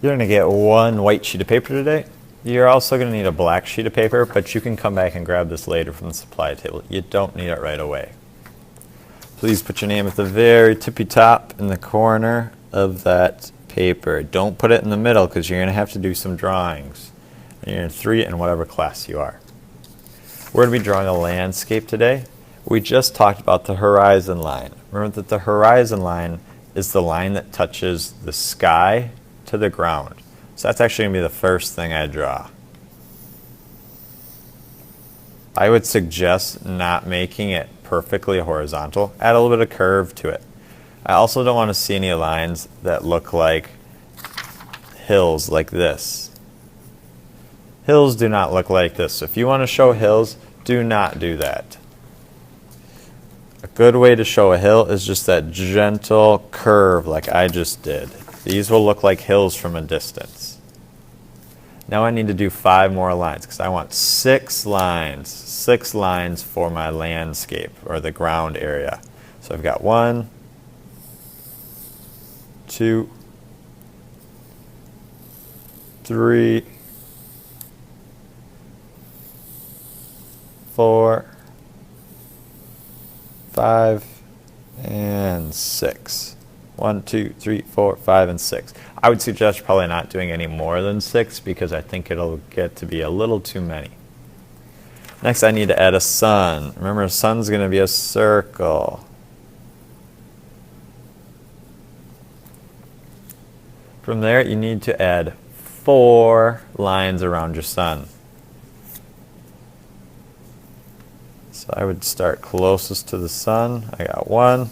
You're going to get one white sheet of paper today. You're also going to need a black sheet of paper, but you can come back and grab this later from the supply table. You don't need it right away. Please put your name at the very tippy top in the corner of that paper. Don't put it in the middle because you're going to have to do some drawings. You're in 3 in whatever class you are. We're going to be drawing a landscape today. We just talked about the horizon line. Remember that the horizon line is the line that touches the sky to the ground. So that's actually going to be the first thing I draw. I would suggest not making it perfectly horizontal. Add a little bit of curve to it. I also don't want to see any lines that look like hills like this. Hills do not look like this. So if you want to show hills, do not do that. A good way to show a hill is just that gentle curve like I just did. These will look like hills from a distance. Now I need to do 5 more lines because I want 6 lines for my landscape or the ground area. So I've got 1, 2, 3, 4, 5, and 6. 1, 2, 3, 4, 5, and 6. I would suggest probably not doing any more than 6 because I think it'll get to be a little too many. Next I need to add a sun. Remember, a sun's going to be a circle. From there you need to add 4 lines around your sun. So I would start closest to the sun. I got 1.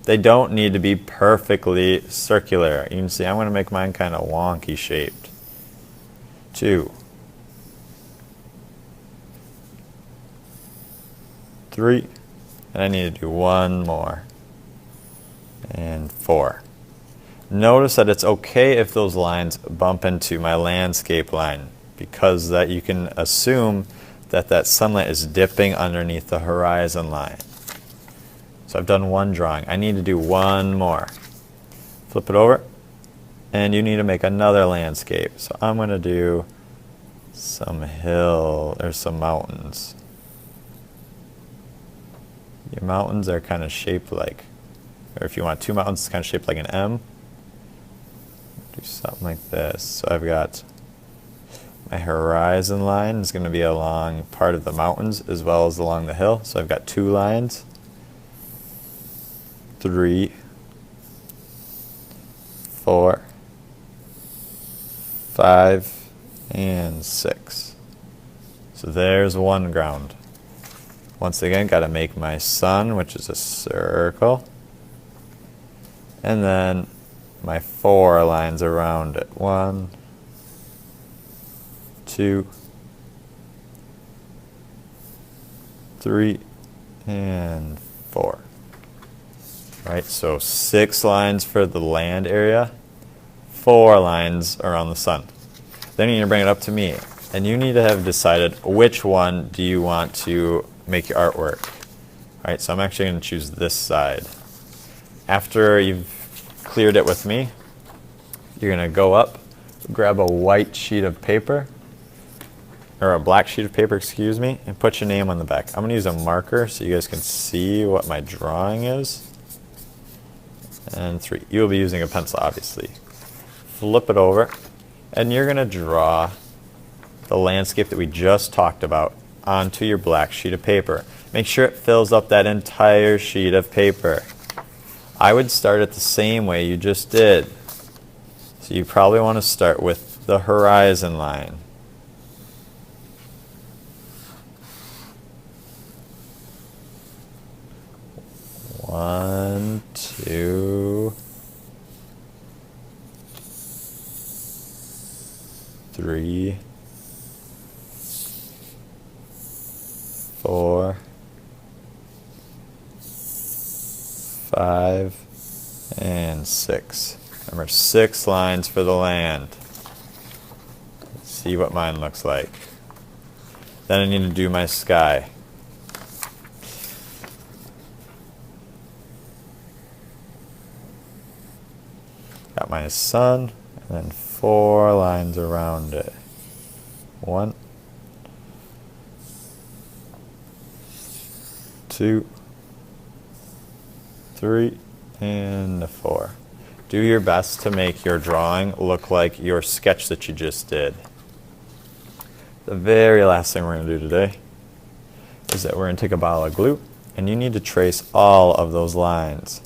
They don't need to be perfectly circular. You can see I'm going to make mine kind of wonky shaped. 2, 3, and I need to do 1 more, and 4. Notice that it's okay if those lines bump into my landscape line because that you can assume that that sunlight is dipping underneath the horizon line. So I've done 1 drawing. I need to do 1 more. Flip it over, and you need to make another landscape. So I'm going to do some hill or some mountains. Your mountains are kind of shaped like, or if you want 2 mountains, it's kind of shaped like an M. Do something like this. So I've got my horizon line is going to be along part of the mountains as well as along the hill. So I've got 2 lines. 3, 4, 5, and 6. So there's 1 ground. Once again, got to make my sun, which is a circle, and then my 4 lines around it. 1, 2, 3, and 4. Right, so 6 lines for the land area, 4 lines around the sun. Then you need to bring it up to me, and you need to have decided which one do you want to make your artwork. All right, so I'm actually going to choose this side. After you've cleared it with me, you're going to go up, grab a white sheet of paper, or a black sheet of paper, excuse me, and put your name on the back. I'm going to use a marker so you guys can see what my drawing is. And 3. You will be using a pencil, obviously. Flip it over, and you're going to draw the landscape that we just talked about onto your black sheet of paper. Make sure it fills up that entire sheet of paper. I would start it the same way you just did. So you probably want to start with the horizon line. One, 2, 3, 4, 5, and 6. Remember, 6 lines for the land. Let's see what mine looks like. Then I need to do my sky. Got my sun, and then 4 lines around it. 1, 2, 3, and 4. Do your best to make your drawing look like your sketch that you just did. The very last thing we're going to do today is that we're going to take a bottle of glue, and you need to trace all of those lines.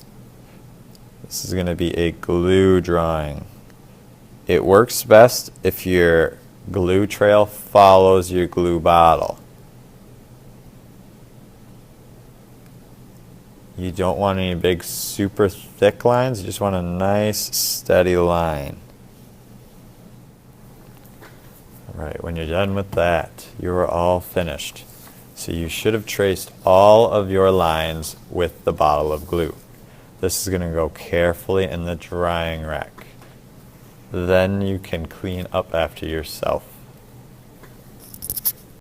This is going to be a glue drawing. It works best if your glue trail follows your glue bottle. You don't want any big super thick lines, you just want a nice steady line. Alright, when you're done with that, you are all finished. So you should have traced all of your lines with the bottle of glue. This is going to go carefully in the drying rack. Then you can clean up after yourself.